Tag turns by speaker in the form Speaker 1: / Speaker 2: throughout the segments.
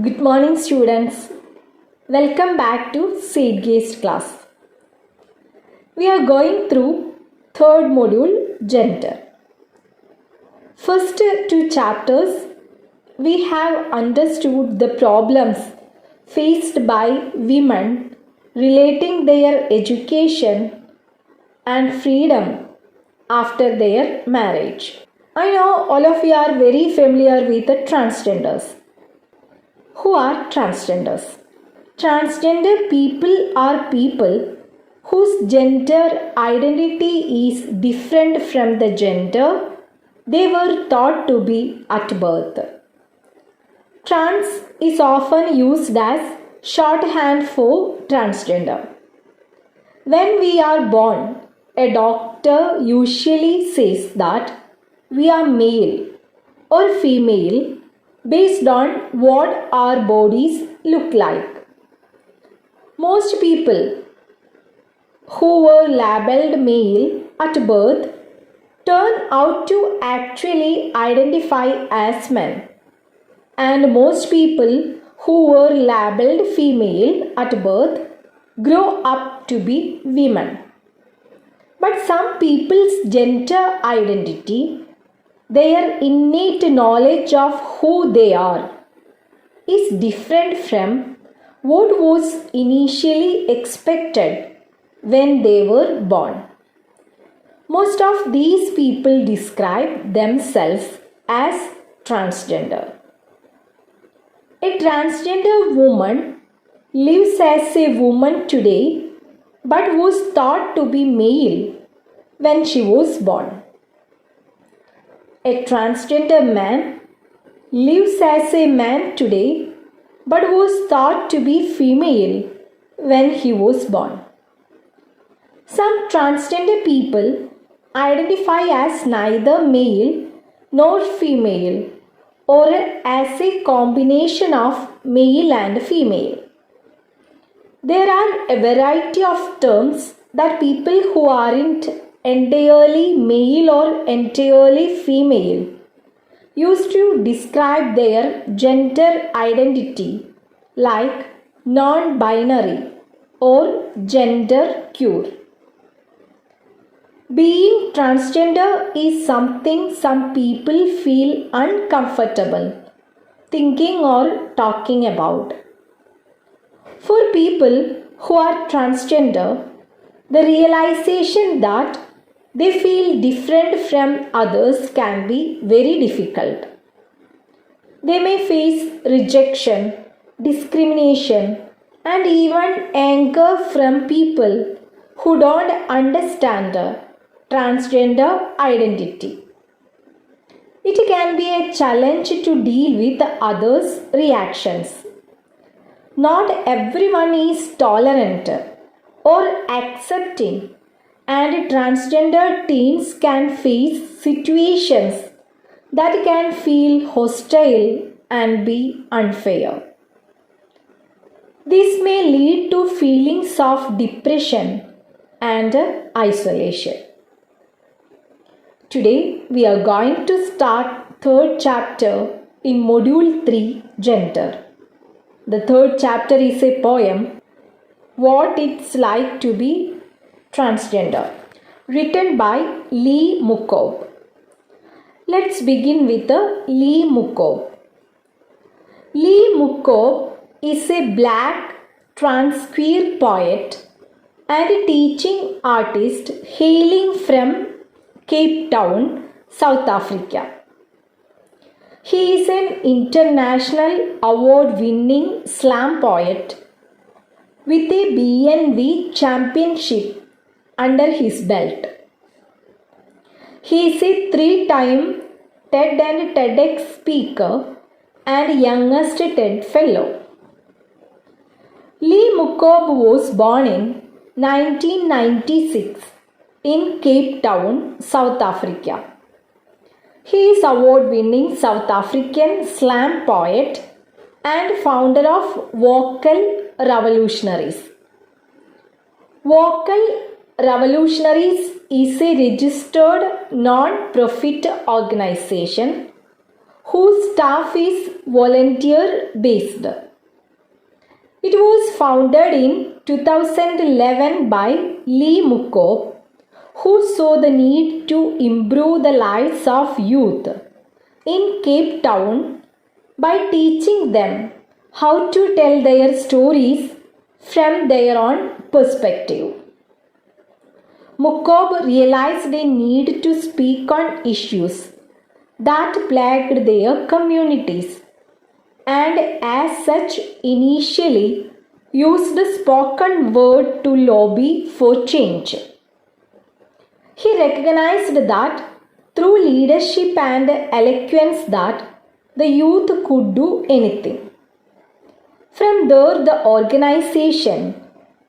Speaker 1: Good morning students. Welcome back to Zeitgeist class. We are going through third module, gender. First two chapters we have understood the problems faced by women relating their education and freedom after their marriage. I know all of you are very familiar with the transgenders. Who are transgenders? Transgender people are people whose gender identity is different from the gender they were thought to be at birth. Trans is often used as shorthand for transgender. When we are born, a doctor usually says that we are male or female based on what our bodies look like. Most people who were labeled male at birth turn out to actually identify as men, and most people who were labeled female at birth grow up to be women. But some people's gender identity, their innate knowledge of who they are, is different from what was initially expected when they were born. Most of these people describe themselves as transgender. A transgender woman lives as a woman today but was thought to be male when she was born. A transgender man lives as a man today but was thought to be female when he was born. Some transgender people identify as neither male nor female or as a combination of male and female. There are a variety of terms that people who aren't entirely male or entirely female used to describe their gender identity, like non-binary or gender queer. Being transgender is something some people feel uncomfortable thinking or talking about. For people who are transgender, the realization that they feel different from others can be very difficult. They may face rejection, discrimination, and even anger from people who don't understand transgender identity. It can be a challenge to deal with others' reactions. Not everyone is tolerant or accepting, and transgender teens can face situations that can feel hostile and be unfair. This may lead to feelings of depression and isolation. Today we are going to start third chapter in module 3, gender. The third chapter is a poem, What It's Like to Be Transgender, written by Lee Mokobe. Let's begin with Lee Mokobe. Lee Mokobe is a black trans queer poet and teaching artist hailing from Cape Town, South Africa. He is an international award-winning slam poet with a BNV championship under his belt. He is a 3-time TED and TEDx speaker and youngest TED fellow. Lee Mokobe was born in 1996 in Cape Town, South Africa. He is award-winning South African slam poet and founder of Vocal Revolutionaries. Vocal Revolutionaries is a registered non-profit organization whose staff is volunteer based. It was founded in 2011 by Lee Mokobe, who saw the need to improve the lives of youth in Cape Town by teaching them how to tell their stories from their own perspective. Mokobe realized a need to speak on issues that plagued their communities, and as such initially used spoken word to lobby for change. He recognized that through leadership and eloquence that the youth could do anything. From there, the organization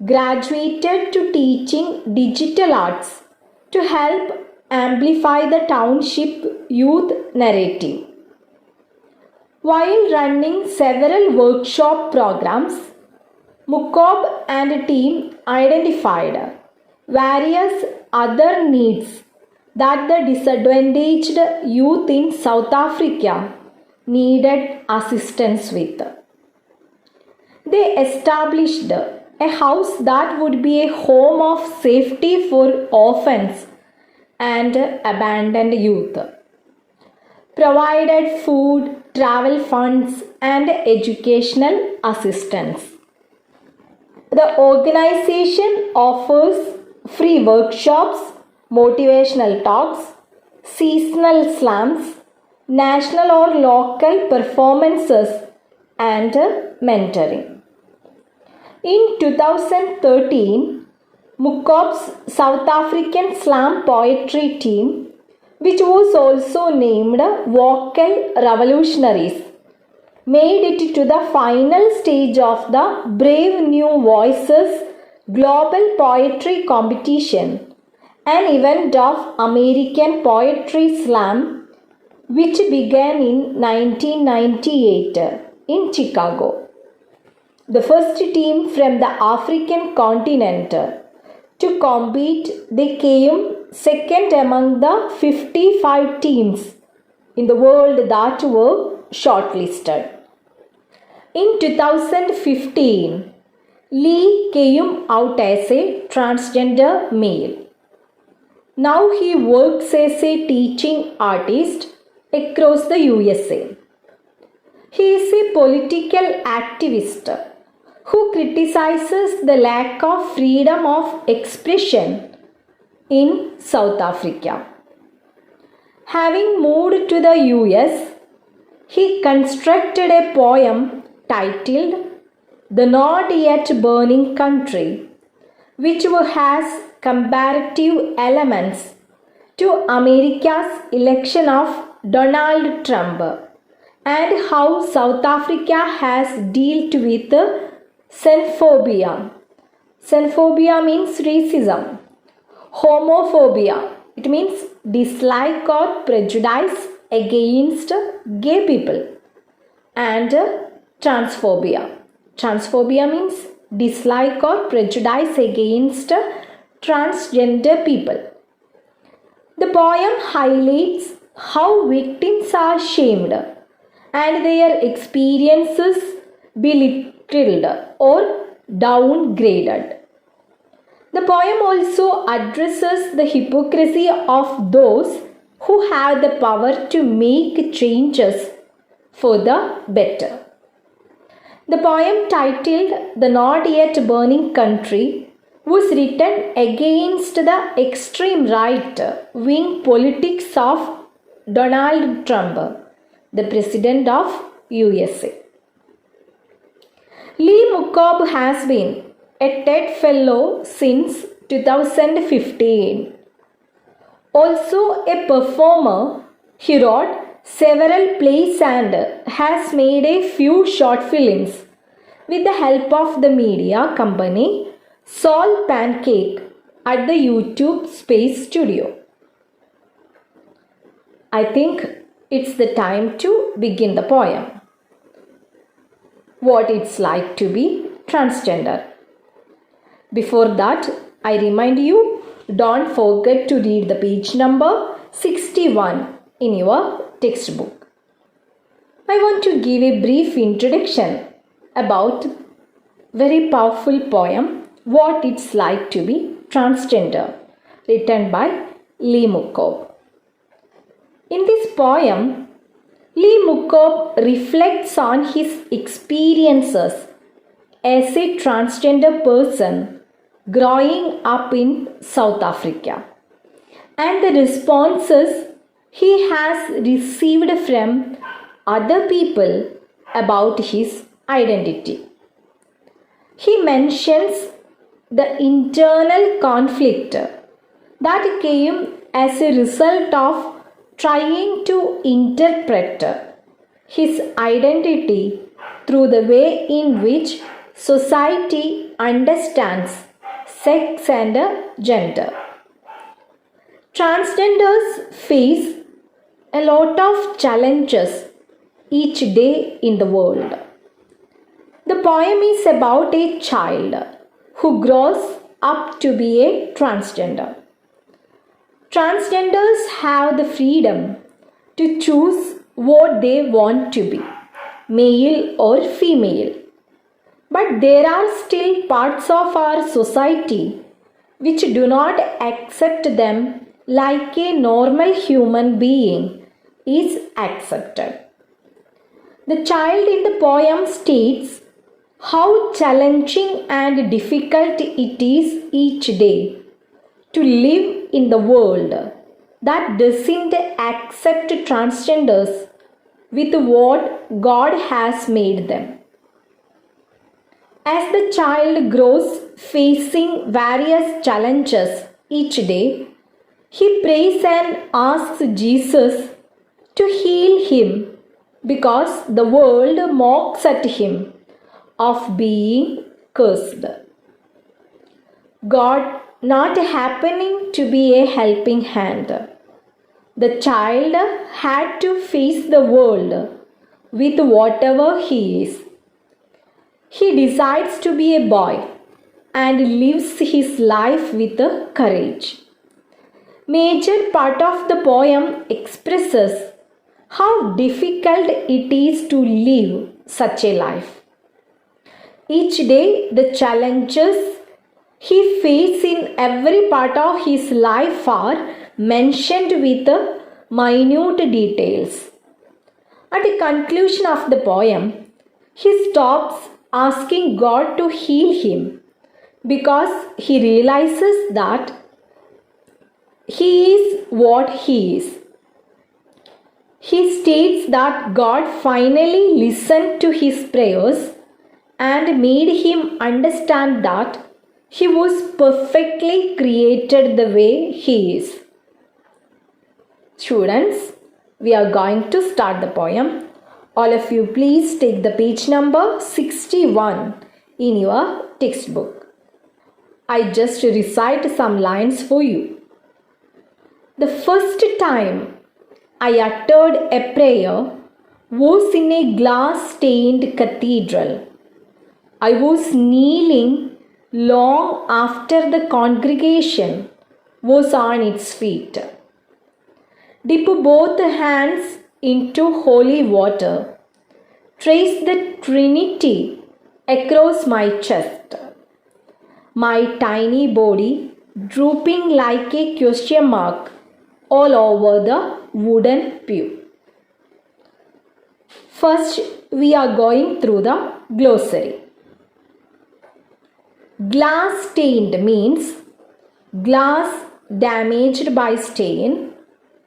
Speaker 1: graduated to teaching digital arts to help amplify the township youth narrative. While running several workshop programs, Mokobe and team identified various other needs that the disadvantaged youth in South Africa needed assistance with. They established a house that would be a home of safety for orphans and abandoned youth, provided food, travel funds, and educational assistance. The organization offers free workshops, motivational talks, seasonal slams, national or local performances, and mentoring. In 2013, Mokobe's South African slam poetry team, which was also named Vocal Revolutionaries, made it to the final stage of the Brave New Voices Global Poetry Competition, an event of American Poetry Slam which began in 1998 in Chicago. The first team from the African continent to compete, they came second among the 55 teams in the world that were shortlisted. In 2015, Lee came out as a transgender male. Now he works as a teaching artist across the USA. He is a political activist who criticizes the lack of freedom of expression in South Africa. Having moved to the US, he constructed a poem titled "The Not Yet Burning Country," which has comparative elements to America's election of Donald Trump and how South Africa has dealt with xenophobia. Xenophobia means racism. Homophobia, it means dislike or prejudice against gay people. And transphobia. Transphobia means dislike or prejudice against transgender people. The poem highlights how victims are shamed and their experiences belittled or downgraded. The poem also addresses the hypocrisy of those who have the power to make changes for the better. The poem titled "The Not Yet Burning Country" was written against the extreme right-wing politics of Donald Trump, the president of USA. Lee Mokobe has been a TED Fellow since 2015. Also a performer, he wrote several plays and has made a few short films with the help of the media company Soul Pancake at the YouTube Space Studio. I think it's the time to begin the poem. What it's like to be transgender. Before that, I remind you, don't forget to read the page number 61 in your textbook. I want to give a brief introduction about very powerful poem, What It's Like to Be Transgender, written by Lee Mokobe. In this poem, Lee Mokobe reflects on his experiences as a transgender person growing up in South Africa and the responses he has received from other people about his identity. He mentions the internal conflict that came as a result of trying to interpret his identity through the way in which society understands sex and gender. Transgenders face a lot of challenges each day in the world. The poem is about a child who grows up to be a transgender. Transgenders have the freedom to choose what they want to be, male or female. But there are still parts of our society which do not accept them like a normal human being is accepted. The child in the poem states how challenging and difficult it is each day to live in the world that doesn't accept transgenders with what God has made them. As the child grows facing various challenges each day, he prays and asks Jesus to heal him because the world mocks at him of being cursed. God not happening to be a helping hand. The child had to face the world with whatever he is. He decides to be a boy and lives his life with courage. Major part of the poem expresses how difficult it is to live such a life. Each day, the challenges he faces in every part of his life are mentioned with minute details. At the conclusion of the poem, he stops asking God to heal him because he realizes that he is what he is. He states that God finally listened to his prayers and made him understand that he was perfectly created the way he is. Students, we are going to start the poem. All of you please take the page number 61 in your textbook. I just recite some lines for you. The first time I uttered a prayer was in a glass-stained cathedral. I was kneeling long after the congregation was on its feet. Dip both hands into holy water. Trace the Trinity across my chest. My tiny body drooping like a question mark all over the wooden pew. First, we are going through the glossary. Glass stained means glass damaged by stain,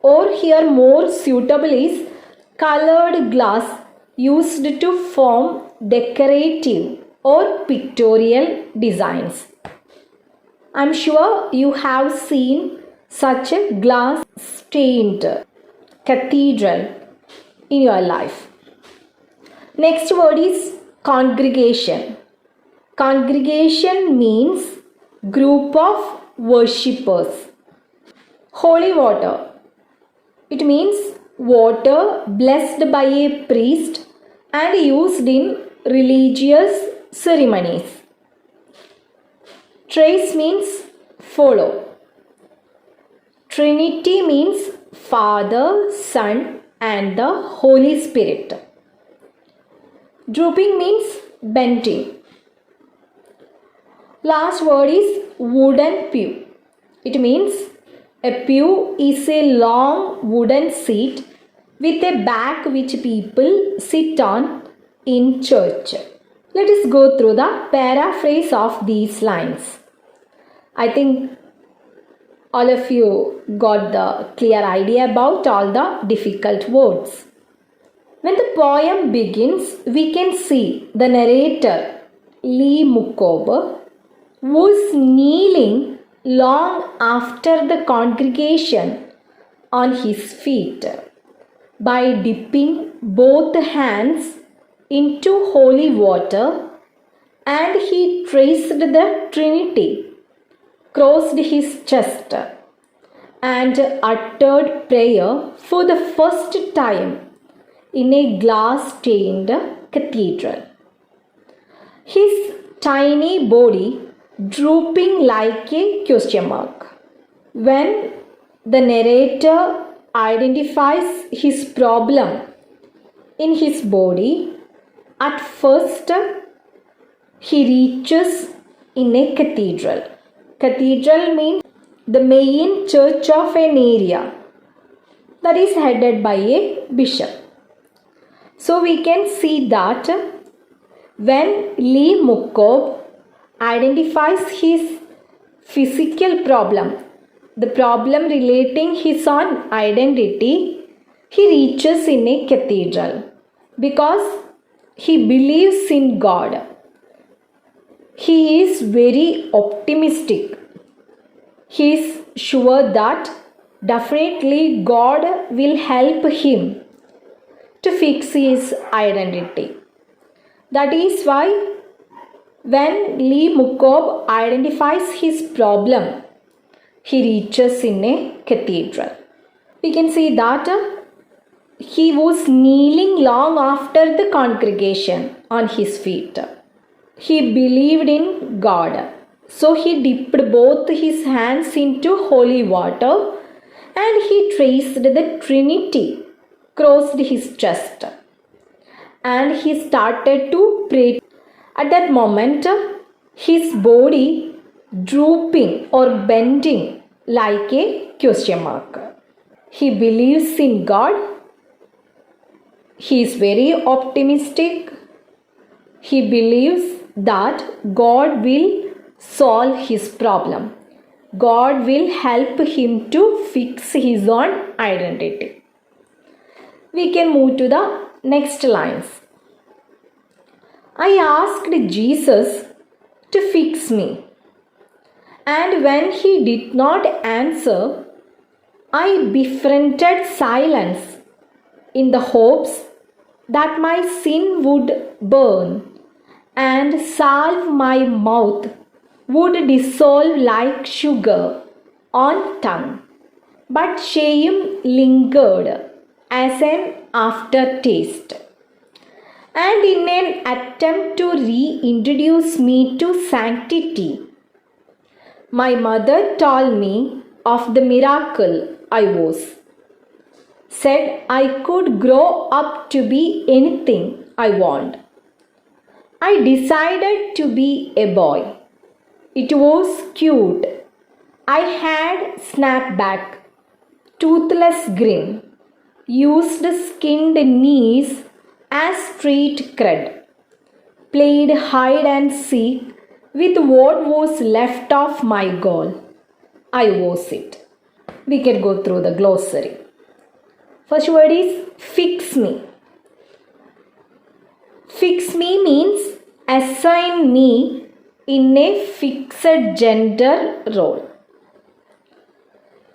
Speaker 1: or here more suitable is colored glass used to form decorative or pictorial designs. I am sure you have seen such a glass stained cathedral in your life. Next word is congregation. Congregation means group of worshippers. Holy water. It means water blessed by a priest and used in religious ceremonies. Trace means follow. Trinity means Father, Son and the Holy Spirit. Drooping means bending. Last word is wooden pew. It means a pew is a long wooden seat with a back which people sit on in church. Let us go through the paraphrase of these lines. I think all of you got the clear idea about all the difficult words. When the poem begins, we can see the narrator, Lee Mokobe, was kneeling long after the congregation on his feet by dipping both hands into holy water, and he traced the Trinity, crossed his chest, and uttered prayer for the first time in a glass-stained cathedral. His tiny body drooping like a question mark. When the narrator identifies his problem in his body, at first he reaches in a cathedral. Cathedral means the main church of an area that is headed by a bishop. So we can see that when Lee Mokobe identifies his physical problem, the problem relating his own identity, he reaches in a cathedral because he believes in God. He is very optimistic. He is sure that definitely God will help him to fix his identity. That is why when Lee Mokobe identifies his problem, he reaches in a cathedral. We can see that he was kneeling long after the congregation on his feet. He believed in God. So he dipped both his hands into holy water and he traced the Trinity, crossed his chest, and he started to pray. At that moment, his body drooping or bending like a question mark. He believes in God. He is very optimistic. He believes that God will solve his problem. God will help him to fix his own identity. We can move to the next lines. I asked Jesus to fix me, and when he did not answer, I befriended silence in the hopes that my sin would burn and salve my mouth would dissolve like sugar on tongue. But shame lingered as an aftertaste. And in an attempt to reintroduce me to sanctity, my mother told me of the miracle I was. Said I could grow up to be anything I want. I decided to be a boy. It was cute. I had snapback, toothless grin, used skinned knees as street cred, played hide and seek with what was left of my goal. I was it. We can go through the glossary. First word is fix me. Fix me means assign me in a fixed gender role.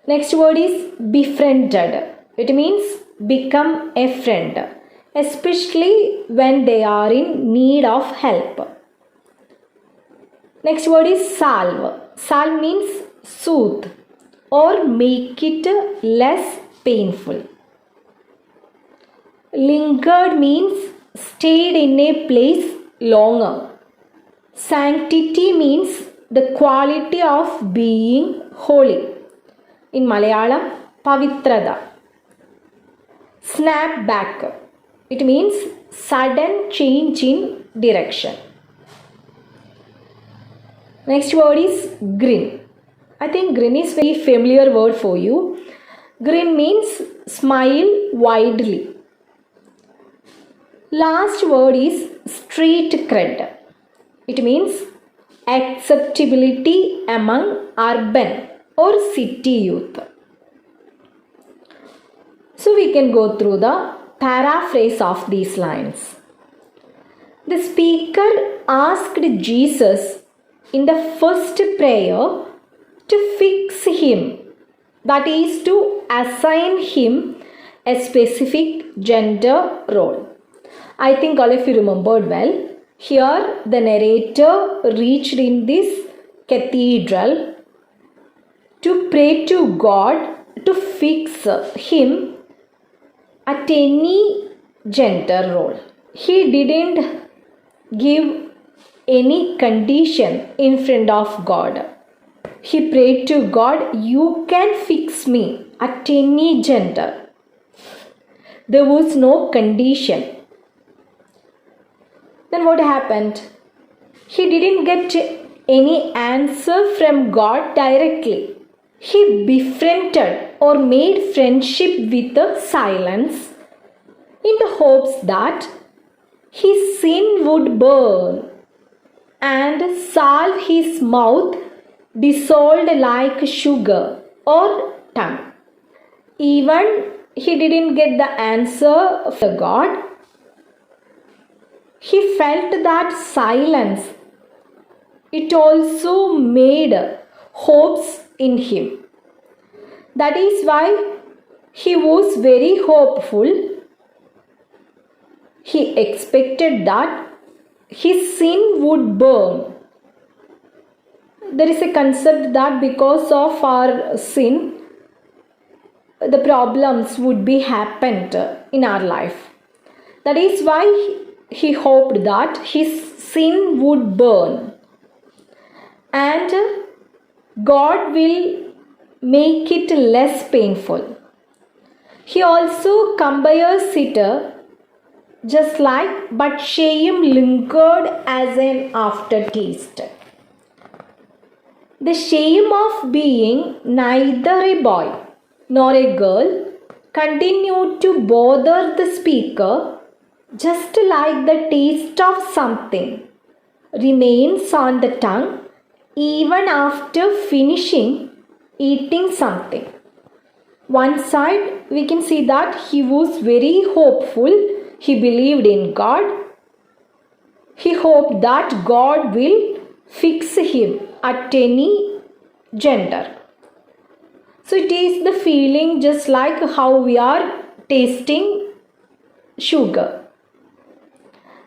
Speaker 1: Next word is befriended. It means become a friend, especially when they are in need of help. Next word is salve. Salve means soothe or make it less painful. Lingered means stayed in a place longer. Sanctity means the quality of being holy. In Malayalam, Pavitrada. Snapback. It means sudden change in direction. Next word is grin. I think grin is very familiar word for you. Grin means smile widely. Last word is street cred. It means acceptability among urban or city youth. So we can go through the paraphrase of these lines. The speaker asked Jesus in the first prayer to fix him, that is to assign him a specific gender role. I think all of you remembered well. Here the narrator reached in this cathedral to pray to God to fix him at any gender role. He didn't give any condition in front of God. He prayed to God, you can fix me at any gender. There was no condition. Then what happened? He didn't get any answer from God directly. He befriended or made friendship with the silence in the hopes that his sin would burn and salve his mouth dissolved like sugar or tongue. Even he didn't get the answer from God. He felt that silence. It also made hopes in him. That is why he was very hopeful. He expected that his sin would burn. There is a concept that because of our sin, the problems would be happened in our life. That is why he hoped that his sin would burn and God will make it less painful. He also compares it just like, but shame lingered as an aftertaste. The shame of being neither a boy nor a girl continued to bother the speaker, just like the taste of something remains on the tongue even after finishing eating something. One side we can see that he was very hopeful. He believed in God. He hoped that God will fix him at any gender. So it is the feeling just like how we are tasting sugar.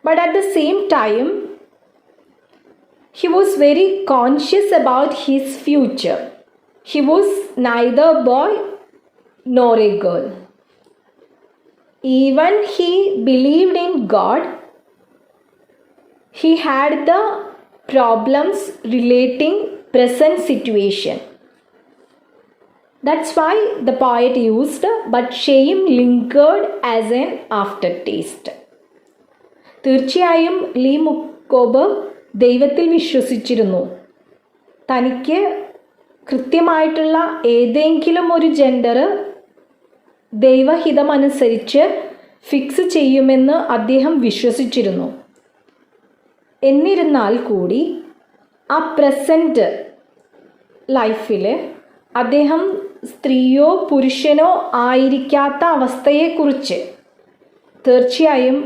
Speaker 1: But at the same time, he was very conscious about his future. He was neither a boy nor a girl. Even he believed in God, he had the problems relating present situation. That's why the poet used, but shame lingered as an aftertaste. തീർച്ചയായും Lee മുക്കോബ് ദൈവത്തിൽ വിശ്വസിച്ചിരുന്നു. തനിക്ക് കൃത്യമായിട്ടുള്ള ഏതെങ്കിലും ഒരു gender ദൈവഹിതമനുസരിച്ച് fix ചെയ്യുമെന്ന് അദ്ദേഹം വിശ്വസിച്ചിരുന്നു. എന്നിരുന്നാൽ കൂടി ആ പ്രസൻറ്റ് ലൈഫിൽ അദ്ദേഹം സ്ത്രീയോ പുരുഷനോ ആയിരിക്കാത്ത അവസ്ഥയെക്കുറിച്ച് തീർച്ചയായും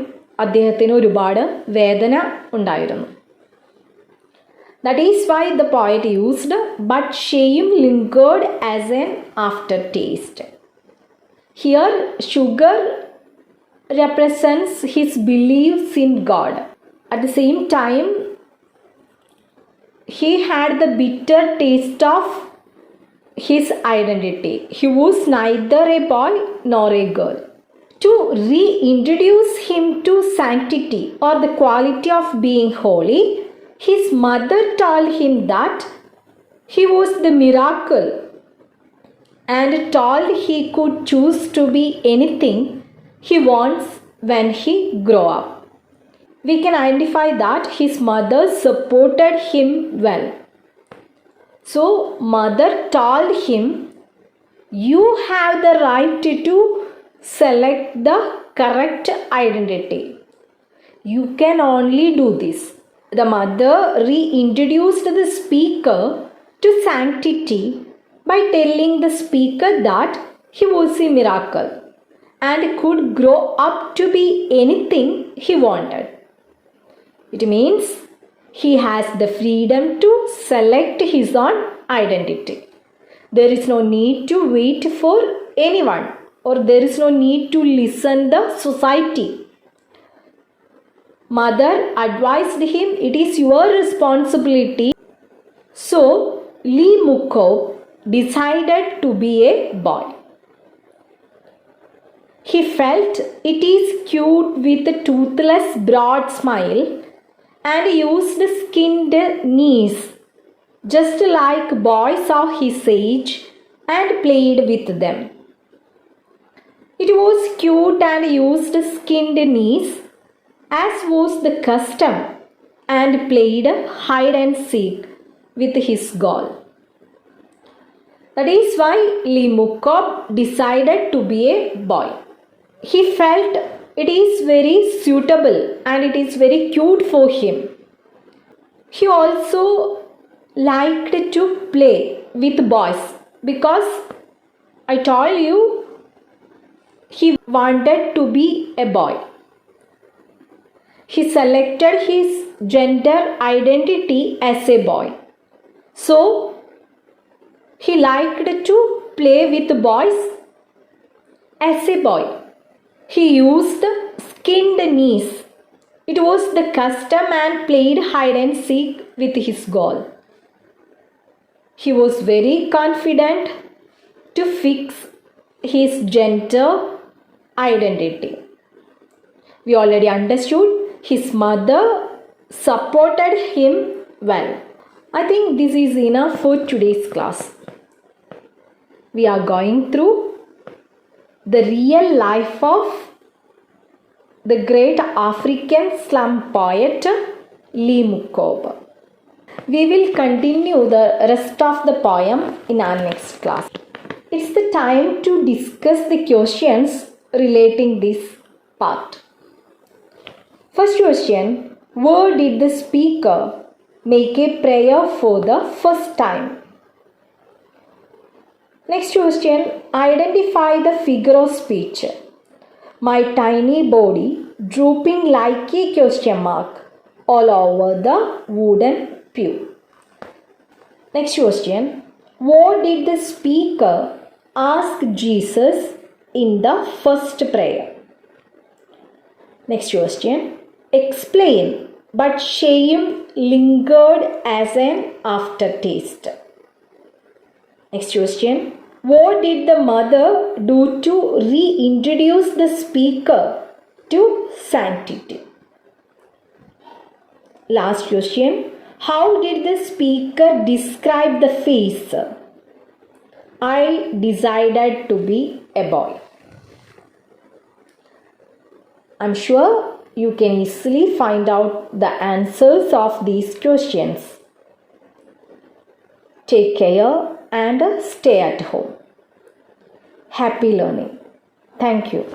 Speaker 1: അദ്ദേഹത്തിന് ഒരുപാട് വേദന ഉണ്ടായിരുന്നു. That is why the poet used, but shame lingered as an aftertaste. Here, sugar represents his beliefs in God. At the same time, he had the bitter taste of his identity. He was neither a boy nor a girl. To reintroduce him to sanctity or the quality of being holy, his mother told him that he was the miracle and told he could choose to be anything he wants when he grew up. We can identify that his mother supported him well. So mother told him, you have the right to select the correct identity. You can only do this. The mother reintroduced the speaker to sanctity by telling the speaker that he was a miracle and could grow up to be anything he wanted. It means he has the freedom to select his own identity. There is no need to wait for anyone, or there is no need to listen the society. Mother advised him, it is your responsibility. So Lee Mokobe decided to be a boy. He felt it is cute with a toothless broad smile and used skinned knees just like boys of his age and played with them. It was cute and used skinned knees as was the custom and played hide and seek with his doll. That is why Lee Mokobe decided to be a boy. He felt it is very suitable and it is very cute for him. He also liked to play with boys because I told you he wanted to be a boy. He selected his gender identity as a boy. So he liked to play with boys as a boy. He used skinned knees. It was the custom and played hide and seek with his doll. He was very confident to fix his gender identity. We already understood his mother supported him well. I think this is enough for today's class. We are going through the real life of the great African slum poet Lee Mokobe. We will continue the rest of the poem in our next class. It's the time to discuss the questions relating this part. First question, where did the speaker make a prayer for the first time? Next question, identify the figure of speech. My tiny body drooping like a question mark all over the wooden pew. Next question, what did the speaker ask Jesus in the first prayer? Next question, explain, but shame lingered as an aftertaste. Next question, what did the mother do to reintroduce the speaker to sanctity? Last question, how did the speaker describe the face? I decided to be a boy. I'm sure you can easily find out the answers of these questions. Take care and stay at home. Happy learning. Thank you.